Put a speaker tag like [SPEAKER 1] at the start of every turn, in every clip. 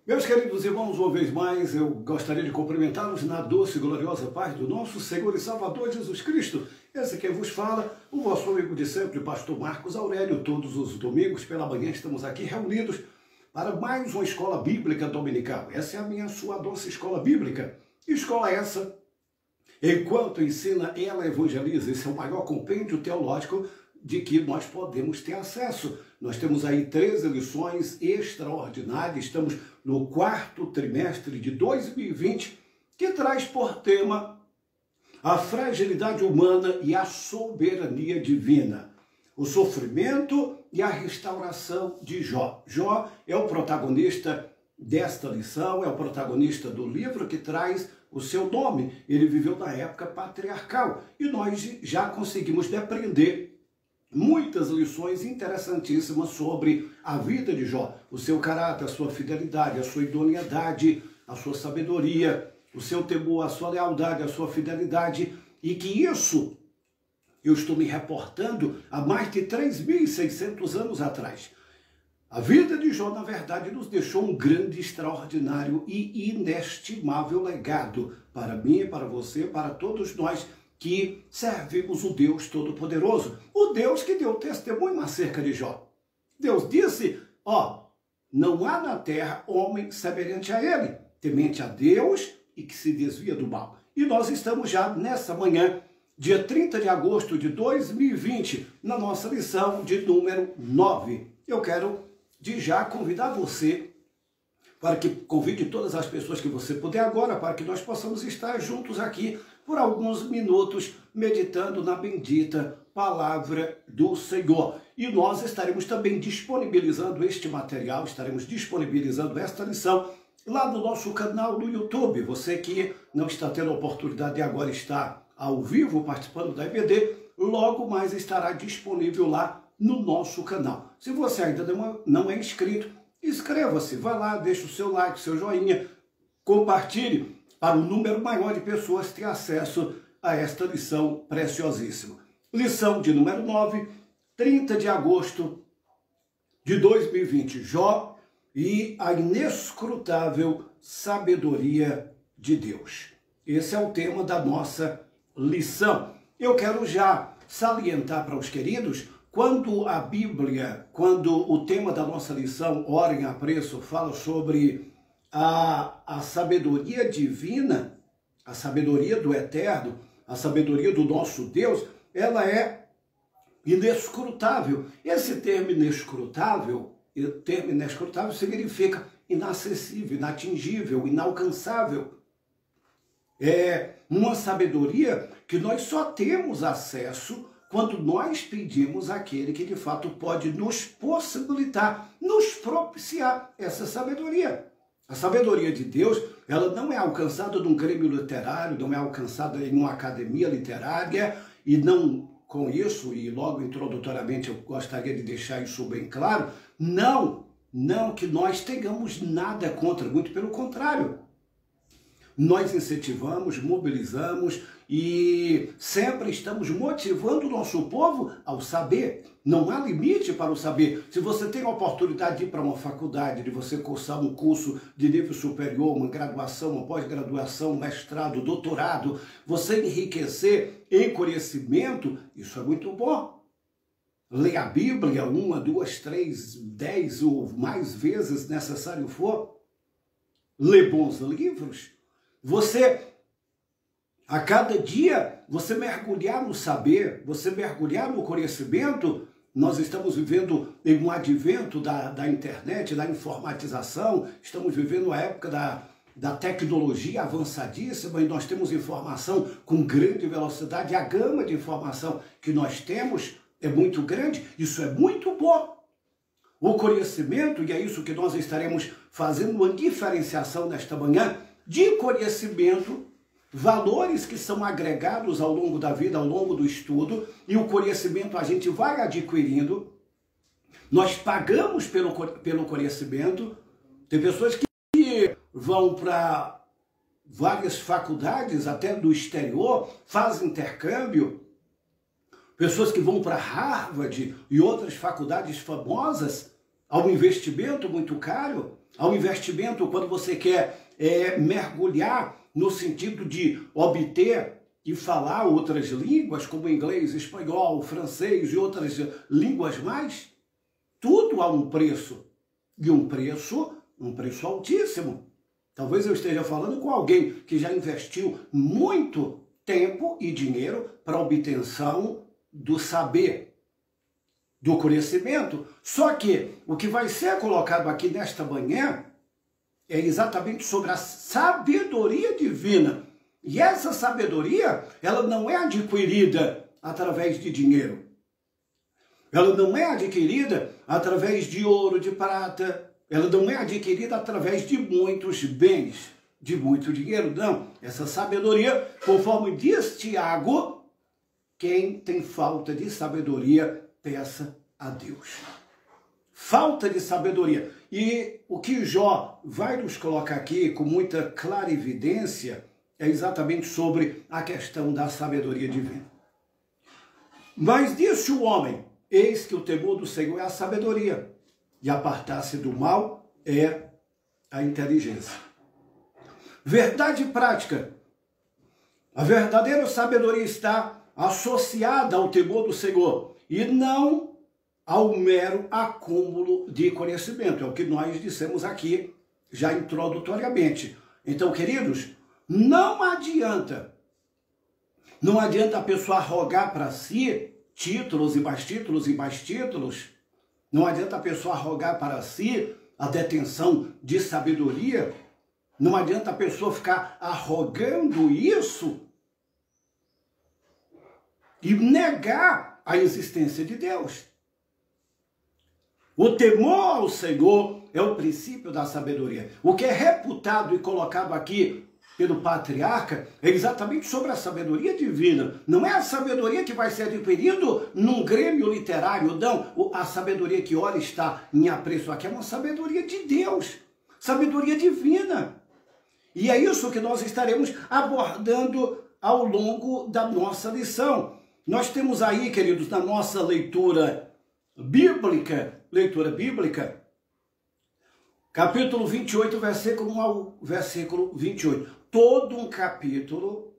[SPEAKER 1] Meus queridos irmãos, uma vez mais eu gostaria de cumprimentá-los na doce e gloriosa paz do nosso Senhor e Salvador Jesus Cristo. Esse quem vos fala, o vosso amigo de sempre, pastor Marcos Aurélio. Todos os domingos pela manhã estamos aqui reunidos para mais uma escola bíblica dominical. Essa é a minha, sua doce escola bíblica. Escola essa, enquanto ensina, ela evangeliza. Esse é o maior compêndio teológico de que nós podemos ter acesso. Nós temos aí 13 lições extraordinárias, estamos no quarto trimestre de 2020, que traz por tema a fragilidade humana e a soberania divina, o sofrimento e a restauração de Jó. Jó é o protagonista desta lição, é o protagonista do livro que traz o seu nome. Ele viveu na época patriarcal e nós já conseguimos depreender muitas lições interessantíssimas sobre a vida de Jó, o seu caráter, a sua fidelidade, a sua idoneidade, a sua sabedoria, o seu temor, a sua lealdade, a sua fidelidade, e que isso eu estou me reportando há mais de 3.600 anos atrás. A vida de Jó, na verdade, nos deixou um grande, extraordinário e inestimável legado para mim, para você, para todos nós que servimos o Deus Todo-Poderoso, o Deus que deu testemunho acerca de Jó. Deus disse, não há na terra homem semelhante a ele, temente a Deus e que se desvia do mal. E nós estamos já nessa manhã, dia 30 de agosto de 2020, na nossa lição de número 9. Eu quero de já convidar você para que convide todas as pessoas que você puder agora, para que nós possamos estar juntos aqui por alguns minutos, meditando na bendita palavra do Senhor. E nós estaremos também disponibilizando este material, estaremos disponibilizando esta lição lá no nosso canal no YouTube. Você que não está tendo a oportunidade de agora estar ao vivo participando da EBD, logo mais estará disponível lá no nosso canal. Se você ainda não é inscrito, inscreva-se, vai lá, deixa o seu like, o seu joinha, compartilhe para um número maior de pessoas ter acesso a esta lição preciosíssima. Lição de número 9, 30 de agosto de 2020, Jó e a inescrutável sabedoria de Deus. Esse é o tema da nossa lição. Eu quero já salientar para os queridos, quando a Bíblia, quando o tema da nossa lição, Ora em Apreço, fala sobre a sabedoria divina, a sabedoria do Eterno, a sabedoria do nosso Deus, ela é inescrutável. Esse termo inescrutável significa inacessível, inatingível, inalcançável. É uma sabedoria que nós só temos acesso quando nós pedimos àquele que de fato pode nos possibilitar, nos propiciar essa sabedoria. A sabedoria de Deus, ela não é alcançada num grêmio literário, não é alcançada em uma academia literária, e não com isso, e logo introdutoriamente eu gostaria de deixar isso bem claro, não que nós tenhamos nada contra, muito pelo contrário. Nós incentivamos, mobilizamos e sempre estamos motivando o nosso povo ao saber. Não há limite para o saber. Se você tem a oportunidade de ir para uma faculdade, de você cursar um curso de nível superior, uma graduação, uma pós-graduação, um mestrado, doutorado, você enriquecer em conhecimento, isso é muito bom. Ler a Bíblia 1, 2, 3, 10 ou mais vezes necessário for. Ler bons livros. Você, a cada dia, você mergulhar no saber, você mergulhar no conhecimento. Nós estamos vivendo em um advento da internet, da informatização, estamos vivendo a época da tecnologia avançadíssima e nós temos informação com grande velocidade. A gama de informação que nós temos é muito grande, isso é muito bom. O conhecimento, e é isso que nós estaremos fazendo uma diferenciação nesta manhã, de conhecimento, valores que são agregados ao longo da vida, ao longo do estudo, e o conhecimento a gente vai adquirindo, nós pagamos pelo conhecimento. Tem pessoas que vão para várias faculdades, até do exterior, fazem intercâmbio, pessoas que vão para Harvard e outras faculdades famosas, a um investimento muito caro. Há um investimento quando você quer mergulhar no sentido de obter e falar outras línguas, como inglês, espanhol, francês e outras línguas mais. Tudo há um preço. E um preço altíssimo. Talvez eu esteja falando com alguém que já investiu muito tempo e dinheiro para a obtenção do saber, do conhecimento. Só que o que vai ser colocado aqui nesta manhã é exatamente sobre a sabedoria divina. E essa sabedoria, ela não é adquirida através de dinheiro. Ela não é adquirida através de ouro, de prata. Ela não é adquirida através de muitos bens, de muito dinheiro. Não. Essa sabedoria, conforme diz Tiago, quem tem falta de sabedoria, peça a Deus. Falta de sabedoria. E o que Jó vai nos colocar aqui com muita clarividência é exatamente sobre a questão da sabedoria divina. Mas disse o homem: eis que o temor do Senhor é a sabedoria, e apartar-se do mal é a inteligência. Verdade prática. A verdadeira sabedoria está associada ao temor do Senhor e não ao mero acúmulo de conhecimento. É o que nós dissemos aqui já introdutoriamente. Então, queridos, não adianta a pessoa arrogar para si títulos e mais títulos e mais títulos. Não adianta a pessoa arrogar para si a detenção de sabedoria. Não adianta a pessoa ficar arrogando isso e negar a existência de Deus. O temor ao Senhor é o princípio da sabedoria. O que é reputado e colocado aqui pelo patriarca é exatamente sobre a sabedoria divina. Não é a sabedoria que vai ser adquirido num grêmio literário, não. A sabedoria que ora está em apreço aqui é uma sabedoria de Deus, sabedoria divina. E é isso que nós estaremos abordando ao longo da nossa lição. Nós temos aí, queridos, na nossa leitura bíblica, capítulo 28, versículo 1 ao versículo 28. Todo um capítulo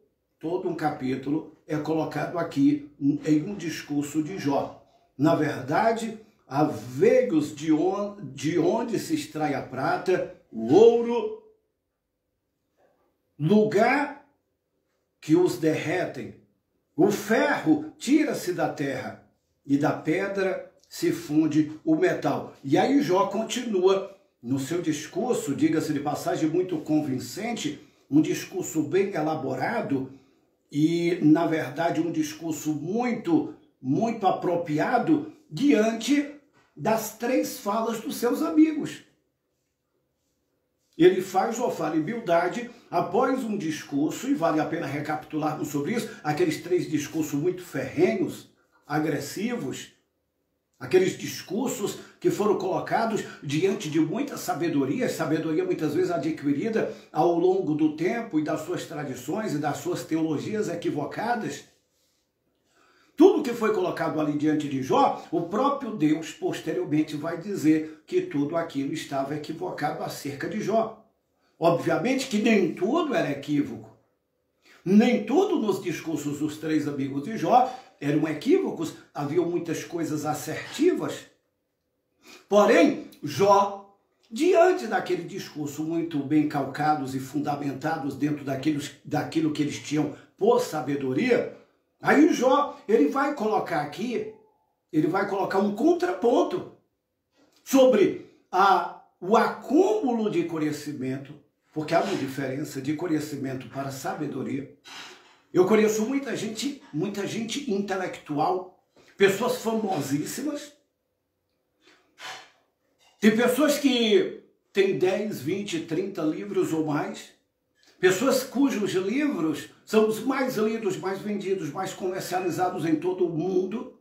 [SPEAKER 1] é colocado aqui em um discurso de Jó. Na verdade, há veios de onde se extrai a prata, o ouro, lugar que os derretem. O ferro tira-se da terra e da pedra se funde o metal. E aí Jó continua no seu discurso, diga-se de passagem, muito convincente, um discurso bem elaborado e, na verdade, um discurso muito apropriado diante das três falas dos seus amigos. Ele faz ou fala em Bildade após um discurso, e vale a pena recapitularmos sobre isso, aqueles três discursos muito ferrenhos, agressivos, aqueles discursos que foram colocados diante de muita sabedoria muitas vezes adquirida ao longo do tempo e das suas tradições e das suas teologias equivocadas. Tudo que foi colocado ali diante de Jó, o próprio Deus posteriormente vai dizer que tudo aquilo estava equivocado acerca de Jó. Obviamente que nem tudo era equívoco. Nem tudo nos discursos dos três amigos de Jó eram equívocos, havia muitas coisas assertivas. Porém, Jó, diante daquele discurso muito bem calcados e fundamentados dentro daquilo que eles tinham por sabedoria, aí Jó, ele vai colocar um contraponto sobre o acúmulo de conhecimento, porque há uma diferença de conhecimento para sabedoria. Eu conheço muita gente intelectual, pessoas famosíssimas. Tem pessoas que têm 10, 20, 30 livros ou mais. Pessoas cujos livros são os mais lidos, mais vendidos, mais comercializados em todo o mundo.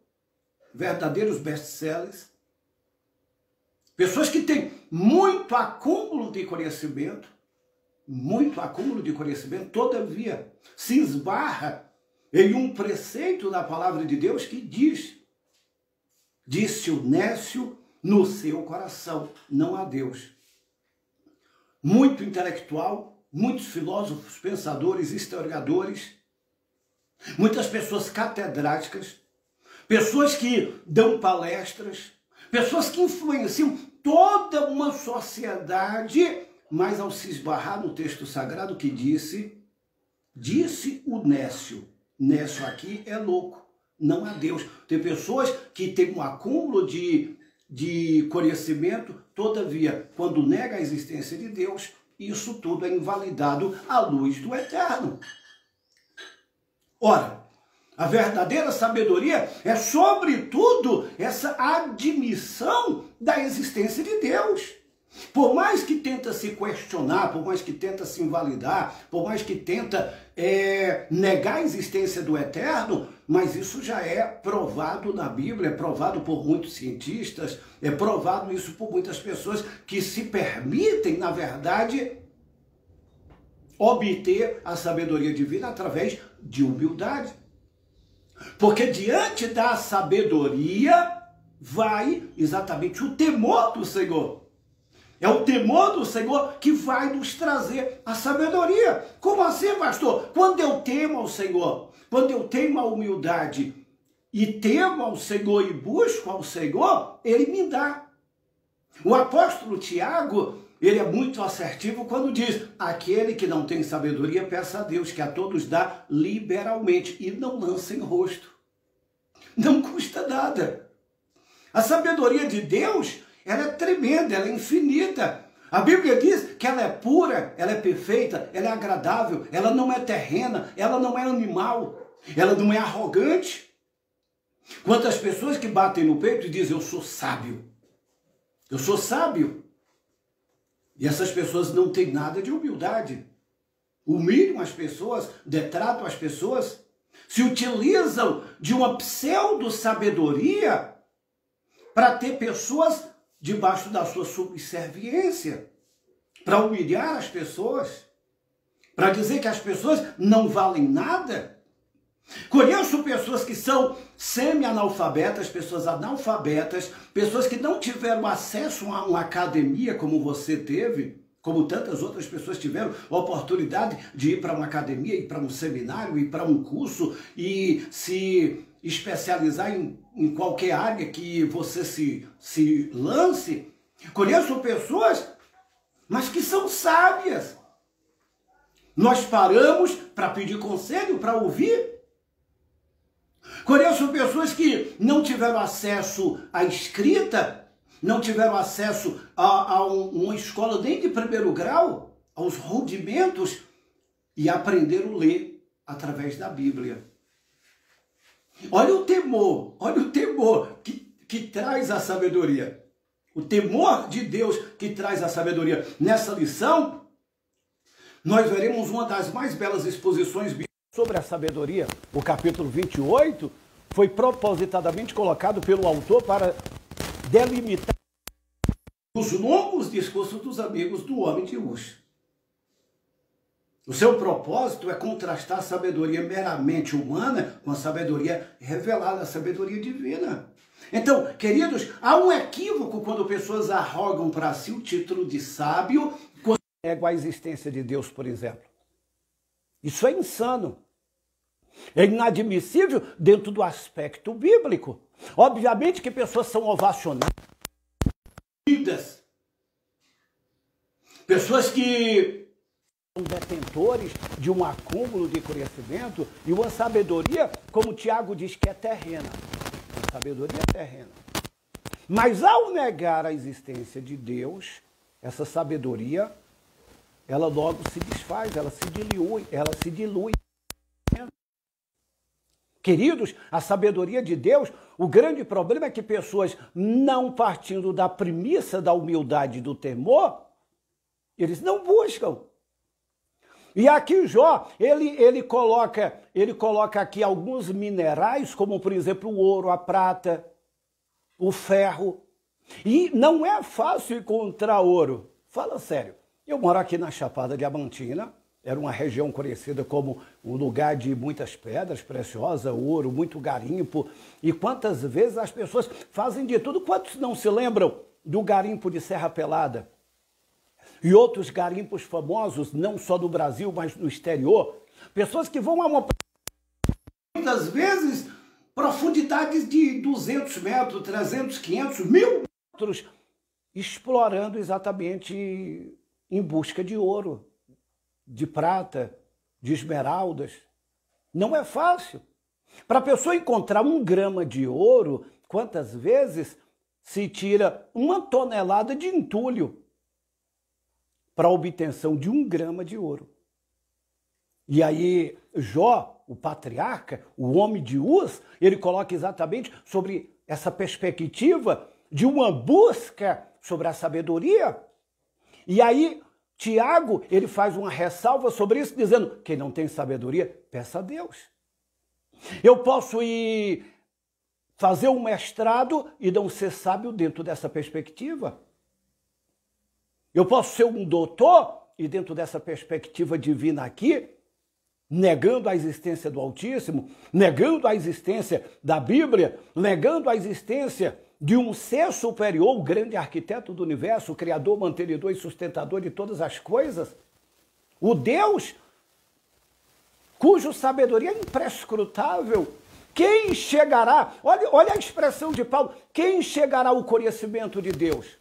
[SPEAKER 1] Verdadeiros best-sellers. Pessoas que têm muito acúmulo de conhecimento, todavia se esbarra em um preceito da palavra de Deus que diz: disse o nécio no seu coração, não a Deus. muito intelectual, muitos filósofos, pensadores, historiadores, muitas pessoas catedráticas, pessoas que dão palestras, pessoas que influenciam toda uma sociedade, mas ao se esbarrar no texto sagrado que disse o Nécio. Nécio aqui é louco, não há Deus. Tem pessoas que têm um acúmulo de conhecimento, todavia, quando nega a existência de Deus, isso tudo é invalidado à luz do eterno. Ora, a verdadeira sabedoria é, sobretudo, essa admissão da existência de Deus. Por mais que tenta se questionar, por mais que tenta se invalidar, por mais que tenta negar a existência do eterno, mas isso já é provado na Bíblia, é provado por muitos cientistas, é provado isso por muitas pessoas que se permitem, na verdade, obter a sabedoria divina através de humildade. Porque diante da sabedoria vai exatamente o temor do Senhor. É o temor do Senhor que vai nos trazer a sabedoria. Como assim, pastor? Quando eu temo ao Senhor, quando eu tenho a humildade e temo ao Senhor e busco ao Senhor, Ele me dá. O apóstolo Tiago, ele é muito assertivo quando diz: aquele que não tem sabedoria, peça a Deus, que a todos dá liberalmente, e não lança em rosto. Não custa nada. A sabedoria de Deus, ela é tremenda, ela é infinita. A Bíblia diz que ela é pura, ela é perfeita, ela é agradável, ela não é terrena, ela não é animal, ela não é arrogante. Quantas pessoas que batem no peito e dizem: eu sou sábio, eu sou sábio. E essas pessoas não têm nada de humildade. Humilham as pessoas, detratam as pessoas, se utilizam de uma pseudo-sabedoria para ter pessoas debaixo da sua subserviência, para humilhar as pessoas, para dizer que as pessoas não valem nada. Conheço pessoas que são semi-analfabetas, pessoas analfabetas, pessoas que não tiveram acesso a uma academia como você teve, como tantas outras pessoas tiveram a oportunidade de ir para uma academia, ir para um seminário, ir para um curso e se especializar em qualquer área que você se lance. Conheço pessoas, mas que são sábias. Nós paramos para pedir conselho, para ouvir. Conheço pessoas que não tiveram acesso à escrita, não tiveram acesso a uma escola nem de primeiro grau, aos rudimentos, e aprenderam a ler através da Bíblia. Olha o temor que traz a sabedoria. O temor de Deus que traz a sabedoria. Nessa lição, nós veremos uma das mais belas exposições bíblicas sobre a sabedoria. O capítulo 28 foi propositadamente colocado pelo autor para delimitar os longos discursos dos amigos do homem de Uz. O seu propósito é contrastar a sabedoria meramente humana com a sabedoria revelada, a sabedoria divina. Então, queridos, há um equívoco quando pessoas arrogam para si o título de sábio quando negam a existência de Deus, por exemplo. Isso é insano. É inadmissível dentro do aspecto bíblico. Obviamente que pessoas são ovacionadas, pessoas que são detentores de um acúmulo de conhecimento e uma sabedoria, como Tiago diz, que é terrena. A sabedoria é terrena. Mas ao negar a existência de Deus, essa sabedoria, ela logo se desfaz, ela se dilui. Queridos, a sabedoria de Deus, o grande problema é que pessoas não partindo da premissa da humildade e do temor, eles não buscam. E aqui Jó, ele coloca aqui alguns minerais, como por exemplo o ouro, a prata, o ferro. E não é fácil encontrar ouro. Fala sério. Eu moro aqui na Chapada Diamantina, era uma região conhecida como um lugar de muitas pedras preciosas, ouro, muito garimpo. E quantas vezes as pessoas fazem de tudo. Quantos não se lembram do garimpo de Serra Pelada? e outros garimpos famosos, não só no Brasil, mas no exterior. Pessoas que vão a uma, muitas vezes, profundidades de 200 metros, 300, 500, 1000 metros, explorando exatamente em busca de ouro, de prata, de esmeraldas. Não é fácil. Para a pessoa encontrar 1 grama de ouro, quantas vezes se tira 1 tonelada de entulho para a obtenção de 1 grama de ouro? E aí Jó, o patriarca, o homem de Uz, ele coloca exatamente sobre essa perspectiva de uma busca sobre a sabedoria. E aí Tiago, ele faz uma ressalva sobre isso, dizendo: quem não tem sabedoria, peça a Deus. Eu posso ir fazer um mestrado e não ser sábio dentro dessa perspectiva. Eu posso ser um doutor e dentro dessa perspectiva divina aqui, negando a existência do Altíssimo, negando a existência da Bíblia, negando a existência de um ser superior, o grande arquiteto do universo, o criador, mantenedor e sustentador de todas as coisas, o Deus cuja sabedoria é imprescrutável. Quem chegará? Olha a expressão de Paulo. Quem chegará ao conhecimento de Deus?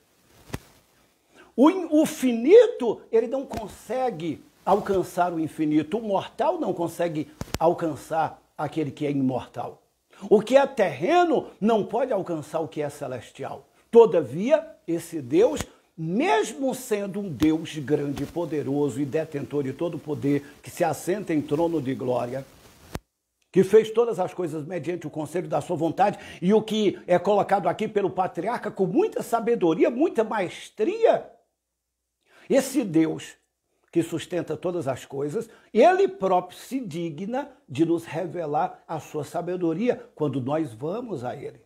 [SPEAKER 1] O finito, ele não consegue alcançar o infinito. O mortal não consegue alcançar aquele que é imortal. O que é terreno não pode alcançar o que é celestial. Todavia, esse Deus, mesmo sendo um Deus grande, poderoso e detentor de todo o poder, que se assenta em trono de glória, que fez todas as coisas mediante o conselho da sua vontade, e o que é colocado aqui pelo patriarca com muita sabedoria, muita maestria, esse Deus que sustenta todas as coisas, ele próprio se digna de nos revelar a sua sabedoria quando nós vamos a ele.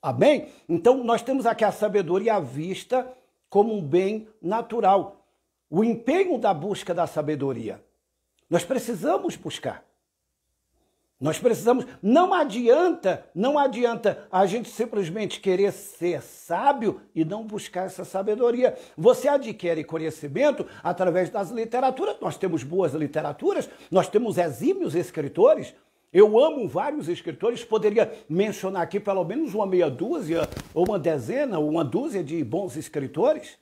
[SPEAKER 1] Amém? Então, nós temos aqui a sabedoria à vista como um bem natural. O empenho da busca da sabedoria. Nós precisamos buscar. Nós precisamos, não adianta a gente simplesmente querer ser sábio e não buscar essa sabedoria. Você adquire conhecimento através das literaturas. Nós temos boas literaturas, nós temos exímios escritores. Eu amo vários escritores, poderia mencionar aqui pelo menos uma meia dúzia, ou uma dezena, ou uma dúzia de bons escritores,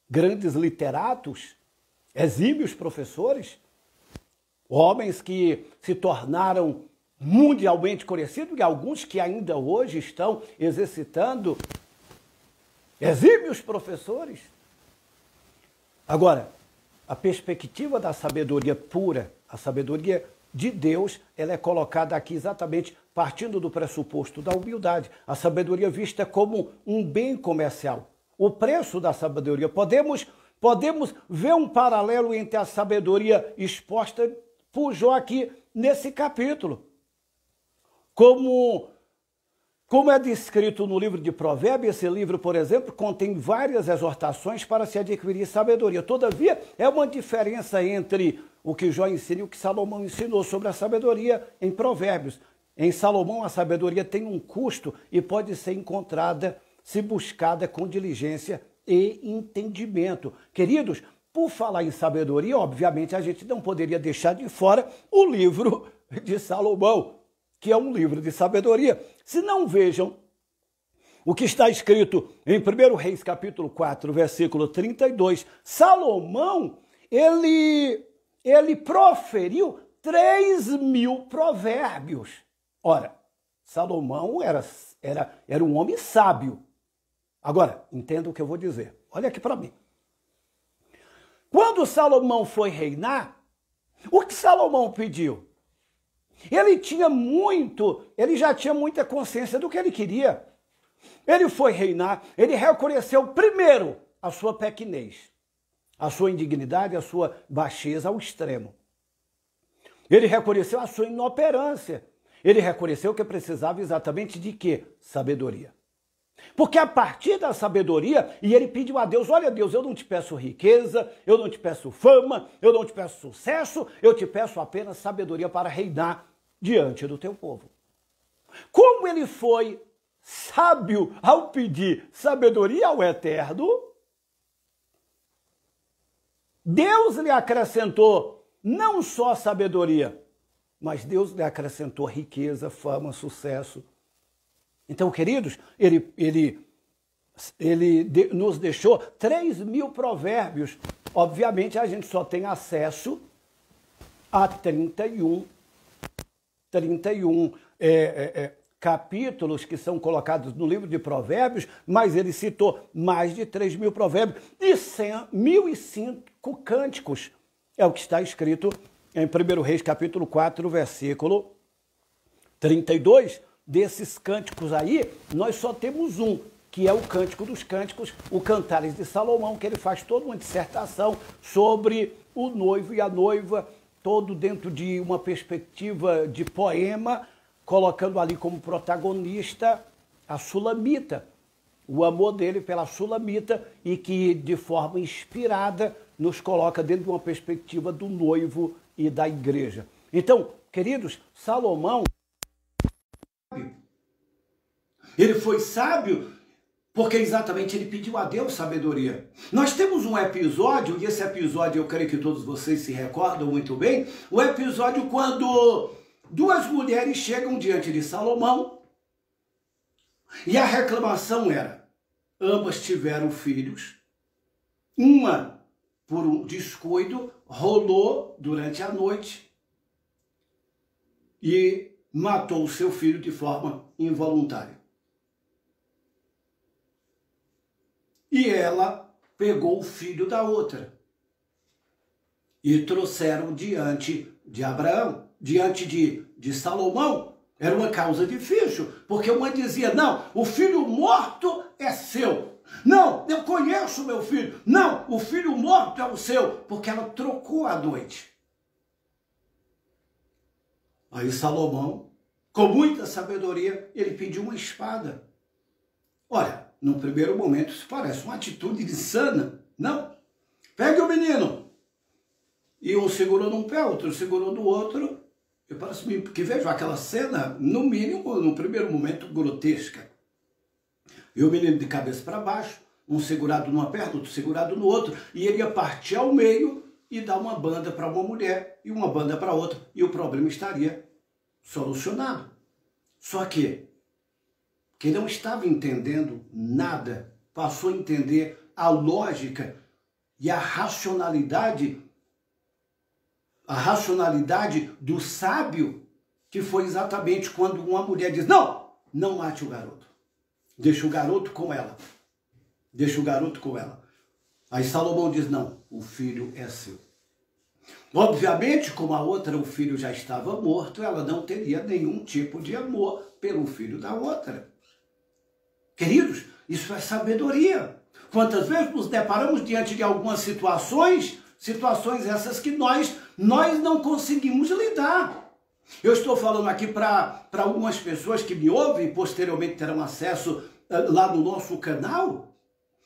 [SPEAKER 1] grandes literatos, exímios professores, homens que se tornaram mundialmente conhecidos e alguns que ainda hoje estão exercitando, exímios professores. Agora, a perspectiva da sabedoria pura, a sabedoria de Deus, ela é colocada aqui exatamente partindo do pressuposto da humildade. A sabedoria vista como um bem comercial. O preço da sabedoria. Podemos ver um paralelo entre a sabedoria exposta por Jó aqui nesse capítulo. Como é descrito no livro de Provérbios, esse livro, por exemplo, contém várias exortações para se adquirir sabedoria. Todavia, é uma diferença entre o que Jó ensina e o que Salomão ensinou sobre a sabedoria em Provérbios. Em Salomão, a sabedoria tem um custo e pode ser encontrada se buscada com diligência e entendimento. Queridos, por falar em sabedoria, obviamente a gente não poderia deixar de fora o livro de Salomão, que é um livro de sabedoria. Se não, vejam o que está escrito em 1 Reis capítulo 4, versículo 32. Salomão, ele proferiu 3.000 provérbios. Ora, Salomão era um homem sábio. Agora, entenda o que eu vou dizer. Olha aqui para mim. Quando Salomão foi reinar, o que Salomão pediu? Ele já tinha muita consciência do que ele queria. Ele foi reinar, ele reconheceu primeiro a sua pequenez, a sua indignidade, a sua baixeza ao extremo. Ele reconheceu a sua inoperância. Ele reconheceu que precisava exatamente de quê? Sabedoria. Porque a partir da sabedoria, e ele pediu a Deus: olha Deus, eu não te peço riqueza, eu não te peço fama, eu não te peço sucesso, eu te peço apenas sabedoria para reinar diante do teu povo. Como ele foi sábio ao pedir sabedoria ao Eterno, Deus lhe acrescentou não só sabedoria, mas Deus lhe acrescentou riqueza, fama, sucesso. Então, queridos, ele nos deixou 3.000 provérbios. Obviamente, a gente só tem acesso a 31 capítulos que são colocados no livro de Provérbios, mas ele citou mais de 3.000 provérbios e 1.005 cânticos. É o que está escrito em 1 Reis, capítulo 4, versículo 32. Desses cânticos aí, nós só temos um, que é o Cântico dos Cânticos, o Cantares de Salomão, que ele faz toda uma dissertação sobre o noivo e a noiva, todo dentro de uma perspectiva de poema, colocando ali como protagonista a Sulamita, o amor dele pela Sulamita, e que de forma inspirada nos coloca dentro de uma perspectiva do noivo e da igreja. Então, queridos, Salomão, ele foi sábio porque exatamente ele pediu a Deus sabedoria. Nós temos um episódio, e esse episódio eu creio que todos vocês se recordam muito bem, o episódio quando duas mulheres chegam diante de Salomão e a reclamação era, ambas tiveram filhos, uma por um descuido rolou durante a noite e matou o seu filho de forma involuntária. E ela pegou o filho da outra e trouxeram diante de Abraão, diante de Salomão. Era uma causa difícil, porque uma dizia, não, o filho morto é seu. Não, eu conheço meu filho. Não, o filho morto é o seu, porque ela trocou a noite. Aí Salomão, com muita sabedoria, ele pediu uma espada. Olha, no primeiro momento isso parece uma atitude insana. Não. Pegue o menino. E um segurou num pé, outro segurou no outro. Eu parece que vejo aquela cena, no mínimo, no primeiro momento, grotesca. E o menino de cabeça para baixo, um segurado numa perna, outro segurado no outro, e ele ia partir ao meio e dar uma banda para uma mulher e uma banda para outra, e o problema estaria solucionado. Só que não estava entendendo nada, passou a entender a lógica e a racionalidade do sábio, que foi exatamente quando uma mulher diz, não, não mate o garoto, deixa o garoto com ela, deixa o garoto com ela. Aí Salomão diz, não, o filho é seu. Obviamente, como a outra, o filho já estava morto, ela não teria nenhum tipo de amor pelo filho da outra. Queridos, isso é sabedoria. Quantas vezes nos deparamos diante de algumas situações essas que nós não conseguimos lidar. Eu estou falando aqui para algumas pessoas que me ouvem e posteriormente terão acesso lá no nosso canal.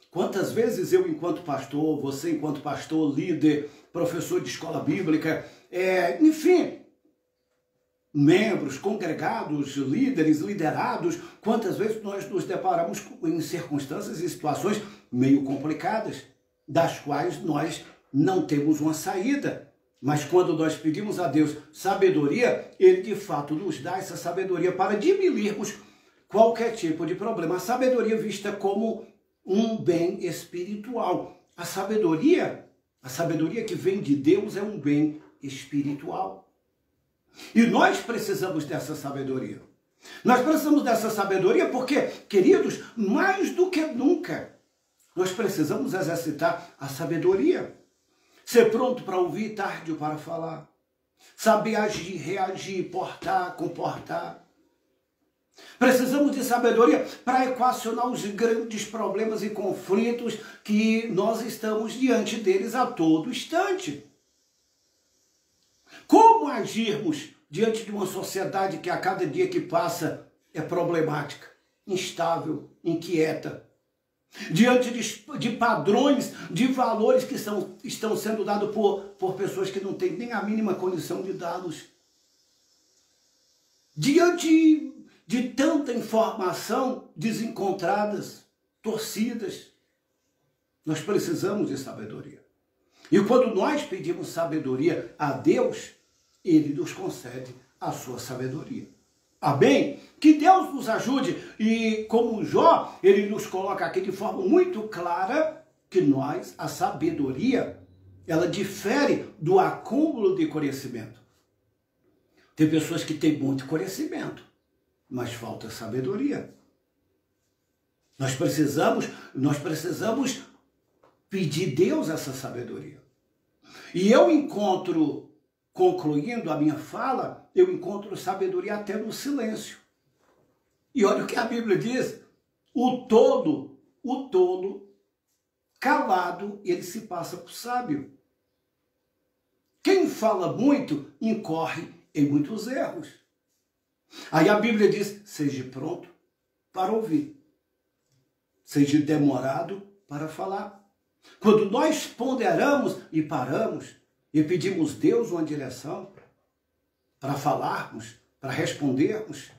[SPEAKER 1] Quantas vezes eu, enquanto pastor, você enquanto pastor, líder, professor de escola bíblica, enfim, membros, congregados, líderes, liderados, quantas vezes nós nos deparamos em circunstâncias e situações meio complicadas, das quais nós não temos uma saída. Mas quando nós pedimos a Deus sabedoria, Ele de fato nos dá essa sabedoria para diminuirmos qualquer tipo de problema. A sabedoria vista como um bem espiritual. A sabedoria que vem de Deus é um bem espiritual. E nós precisamos dessa sabedoria. Nós precisamos dessa sabedoria porque, queridos, mais do que nunca, nós precisamos exercitar a sabedoria. Ser pronto para ouvir, tardio para falar. Saber agir, reagir, portar, comportar. Precisamos de sabedoria para equacionar os grandes problemas e conflitos que nós estamos diante deles a todo instante. Como agirmos diante de uma sociedade que a cada dia que passa é problemática, instável, inquieta? Diante de padrões, de valores que estão sendo dados por pessoas que não têm nem a mínima condição de dá-los. Diante de tanta informação desencontradas, torcidas, nós precisamos de sabedoria. E quando nós pedimos sabedoria a Deus, Ele nos concede a sua sabedoria. Amém? Que Deus nos ajude. E como Jó, ele nos coloca aqui de forma muito clara que nós, a sabedoria, ela difere do acúmulo de conhecimento. Tem pessoas que têm muito conhecimento, mas falta sabedoria. Nós precisamos pedir a Deus essa sabedoria. E eu encontro, concluindo a minha fala, eu encontro sabedoria até no silêncio. E olha o que a Bíblia diz: o tolo, calado, ele se passa por sábio. Quem fala muito, incorre em muitos erros. Aí a Bíblia diz: seja pronto para ouvir, seja demorado para falar. Quando nós ponderamos e paramos e pedimos a Deus uma direção para falarmos, para respondermos,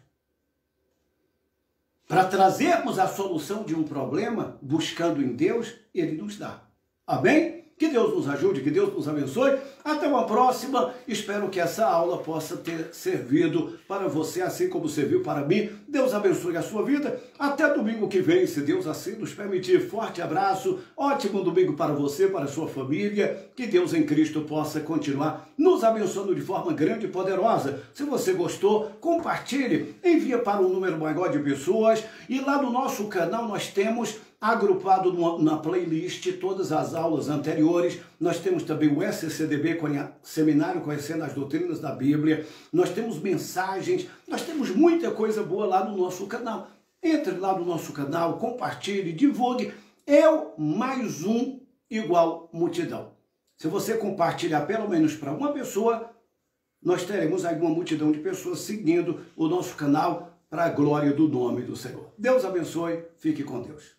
[SPEAKER 1] para trazermos a solução de um problema, buscando em Deus, Ele nos dá. Amém? Que Deus nos ajude, que Deus nos abençoe. Até uma próxima. Espero que essa aula possa ter servido para você, assim como serviu para mim. Deus abençoe a sua vida. Até domingo que vem, se Deus assim nos permitir. Forte abraço. Ótimo domingo para você, para a sua família. Que Deus em Cristo possa continuar nos abençoando de forma grande e poderosa. Se você gostou, compartilhe. Envia para um número maior de pessoas. E lá no nosso canal nós temos agrupado na playlist todas as aulas anteriores. Nós temos também o SCDB, Seminário Conhecendo as Doutrinas da Bíblia. Nós temos mensagens, nós temos muita coisa boa lá no nosso canal. Entre lá no nosso canal, compartilhe, divulgue. Eu mais um igual multidão. Se você compartilhar pelo menos para uma pessoa, nós teremos aí uma multidão de pessoas seguindo o nosso canal para a glória do nome do Senhor. Deus abençoe, fique com Deus.